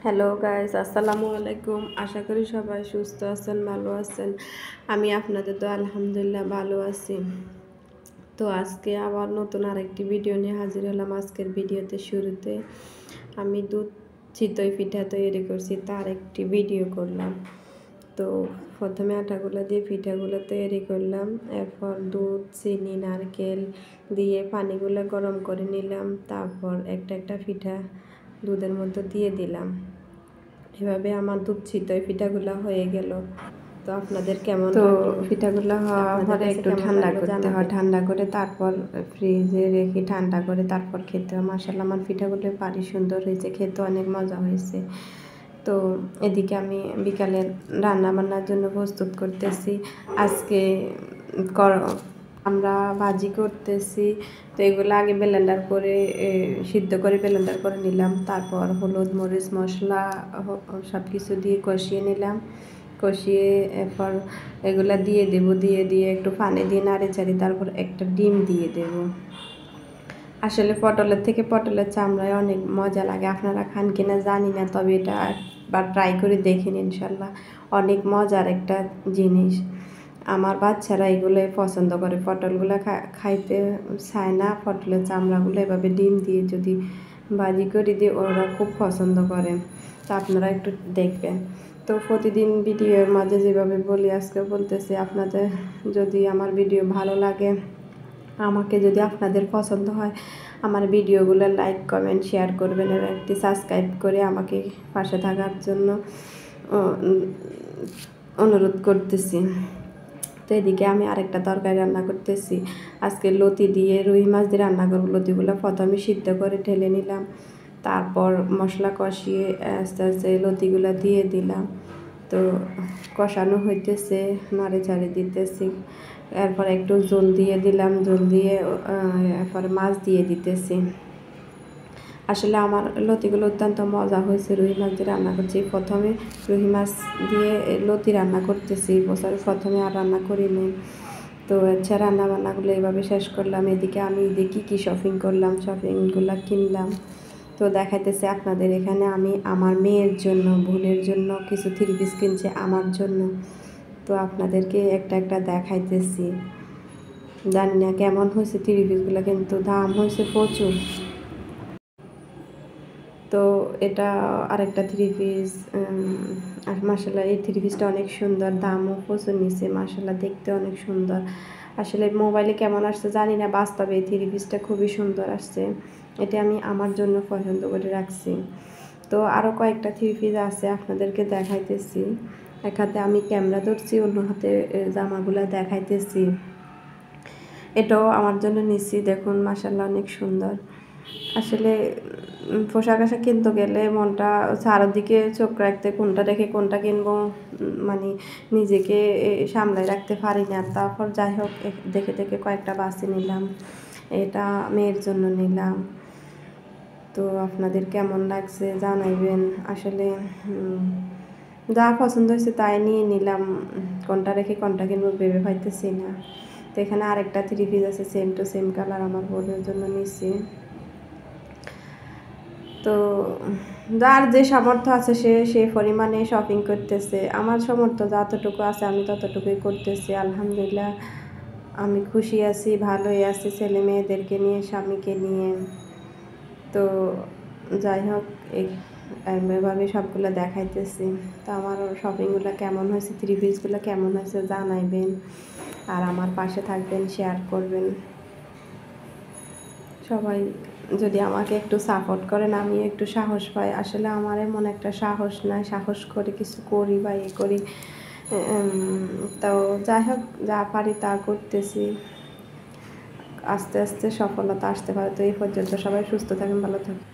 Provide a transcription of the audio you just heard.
Hello guys, আসসালামু আলাইকুম। আশা করি সবাই সুস্থ আছেন, ভালো আছেন। আমি আপনাদের তো আলহামদুলিল্লাহ ভালো আছি। তো আজকে আবার নতুন আরেকটি ভিডিও নিয়ে হাজির হলাম। আজকের ভিডিওতে শুরুতে আমি দুধ চিতই পিঠা তৈরি করছি তার একটি ভিডিও করলাম। তো প্রথমে আটাগুলো দিয়ে পিঠাগুলো তৈরি করলাম, এরপর দুধ, চিনি, নারকেল দিয়ে পানিগুলো গরম করে নিলাম। তারপর একটা একটা পিঠা দুধের মধ্যে দিয়ে দিলাম। এভাবে আমার দুধ চিতই পিঠাগুলো হয়ে গেল। তো আপনাদের কেমন তো লাগলো? পিঠাগুলো হওয়ার পরে একটু ঠান্ডা করতে হয়, ঠান্ডা করে তারপর ফ্রিজে রেখে ঠান্ডা করে তারপর খেতে হয়। মাশাআল্লাহ আমার পিঠাগুলো ভারী সুন্দর হয়েছে, খেতে অনেক মজা হয়েছে। তো এদিকে আমি বিকালে রান্না বান্নার জন্য প্রস্তুত করতেছি। আজকে আমরা ভাজি করতেছি। তো এগুলো আগে ব্লেন্ডার করে সিদ্ধ করে ব্লেন্ডার করে নিলাম। তারপর হলুদ, মরিচ, মশলা সব কিছু দিয়ে কষিয়ে নিলাম। কষিয়ে এরপর এগুলা দিয়ে দেব, দিয়ে একটু পানি দিয়ে নাড়ে চাড়ি তারপর একটা ডিম দিয়ে দেব। আসলে পটলের থেকে পটলের চামড়ায় অনেক মজা লাগে। আপনারা খান কিনা জানি না, তবে এটা একবার ট্রাই করে দেখেন, ইনশাল্লাহ অনেক মজার একটা জিনিস। আমার বাচ্চারা এগুলো পছন্দ করে, পটলগুলো খাইতে চায় না। পটলের চামড়াগুলো এভাবে ডিম দিয়ে যদি ভাজি করে দিয়ে ওরা খুব পছন্দ করে। তো আপনারা একটু দেখবেন। তো প্রতিদিন ভিডিওর মাঝে যেভাবে বলি আজকে বলতেছি, আপনাদের যদি আমার ভিডিও ভালো লাগে, আমাকে যদি আপনাদের পছন্দ হয়, আমার ভিডিওগুলো লাইক, কমেন্ট, শেয়ার করবেন এবং একটি সাবস্ক্রাইব করে আমাকে পাশে থাকার জন্য অনুরোধ করতেছি। তো এদিকে আমি আরেকটা তরকারি রান্না করতেছি। আজকে লতি দিয়ে রুই মাছ দিয়ে রান্না করব। লতিগুলো প্রথমে সিদ্ধ করে ঢেলে নিলাম, তারপর মশলা কষিয়ে আস্তে আস্তে লতিগুলো দিয়ে দিলাম। তো কষানো হইতেছে, নাড়ে চাড়ে দিতেছি। এরপর একটু জল দিয়ে দিলাম, জল দিয়ে এরপর মাছ দিয়ে দিতেছি। আসলে আমার লতিগুলো অত্যন্ত মজা হয়েছে। রুই মাছ দিয়ে রান্না করছি, প্রথমে রুই মাছ দিয়ে লতি রান্না করতেছি, বছরের প্রথমে আর রান্না করিনি। তো আচ্ছা, রান্না বান্নাগুলো এইভাবে শেষ করলাম। এদিকে আমি দেখি কী শপিং করলাম, শপিংগুলো কিনলাম। তো দেখাইতেছে আপনাদের এখানে আমি আমার মেয়ের জন্য, বোনের জন্য কিছু 3 পিস কিনছি আমার জন্য। তো আপনাদেরকে একটা একটা দেখাইতেছি। জানি না কেমন হয়েছে 3 পিসগুলো, কিন্তু দাম হয়েছে প্রচুর। তো এটা আরেকটা 3 পিস, আর মাশাআল্লাহ এই 3 পিসটা অনেক সুন্দর, দামও প্রচুর নিচে। মাশাআল্লাহ দেখতে অনেক সুন্দর। আসলে মোবাইলে কেমন আসছে জানি না, বাস্তবে এই 3 পিসটা খুবই সুন্দর আসছে। এটা আমি আমার জন্য পছন্দ করে রাখছি। তো আরও কয়েকটা 3 পিস আছে, আপনাদেরকে দেখাইতেছি। এক হাতে আমি ক্যামেরা ধরছি, অন্য হাতে জামাগুলো দেখাইতেছি। এটাও আমার জন্য নিচ্ছি, দেখুন মাশাআল্লাহ অনেক সুন্দর। আসলে পোশাক আশাক কিনতে গেলে মনটা চারদিকে চোখ রাখতে, কোনটা রেখে কোনটা কিনবো মানে নিজেকে সামলায় রাখতে পারি না। তারপর যাই হোক দেখে দেখে কয়েকটা বাছি নিলাম। এটা মেয়ের জন্য নিলাম। তো আপনাদের কেমন লাগছে জানাইবেন। আসলে যা পছন্দ হয়েছে তাই নিয়ে নিলাম, কোনটা রেখে কোনটা কিনবো ভেবে পাইতেছি না। তো এখানে আরেকটা 3 পিস আছে, সেম টু সেম কালার, আমার বোনের জন্য নিচ্ছি। তো যার যে সামর্থ্য আছে সে পরিমাণে শপিং করতেছে। আমার সামর্থ্য যতটুকু আছে আমি ততটুকুই করতেছি। আলহামদুলিল্লাহ আমি খুশি আছি, ভালোই আছি, ছেলে মেয়েদেরকে নিয়ে, স্বামীকে নিয়ে। তো যাই হোক এভাবে সবগুলো দেখাইতেছি। তো আমার শপিংগুলো কেমন হয়েছে, 3 পিসগুলো কেমন হয়েছে জানাইবেন, আর আমার পাশে থাকবেন, শেয়ার করবেন। সবাই যদি আমাকে একটু সাপোর্ট করেন, আমি একটু সাহস পাই। আসলে আমার এমন একটা সাহস নাই, সাহস করে কিছু করি বা করি। তো যাই হোক যা পারি তা করতেছি, আস্তে আস্তে সফলতা আসতে পারে। তো এই পর্যন্ত সবাই সুস্থ থাকেন, ভালো থাকেন।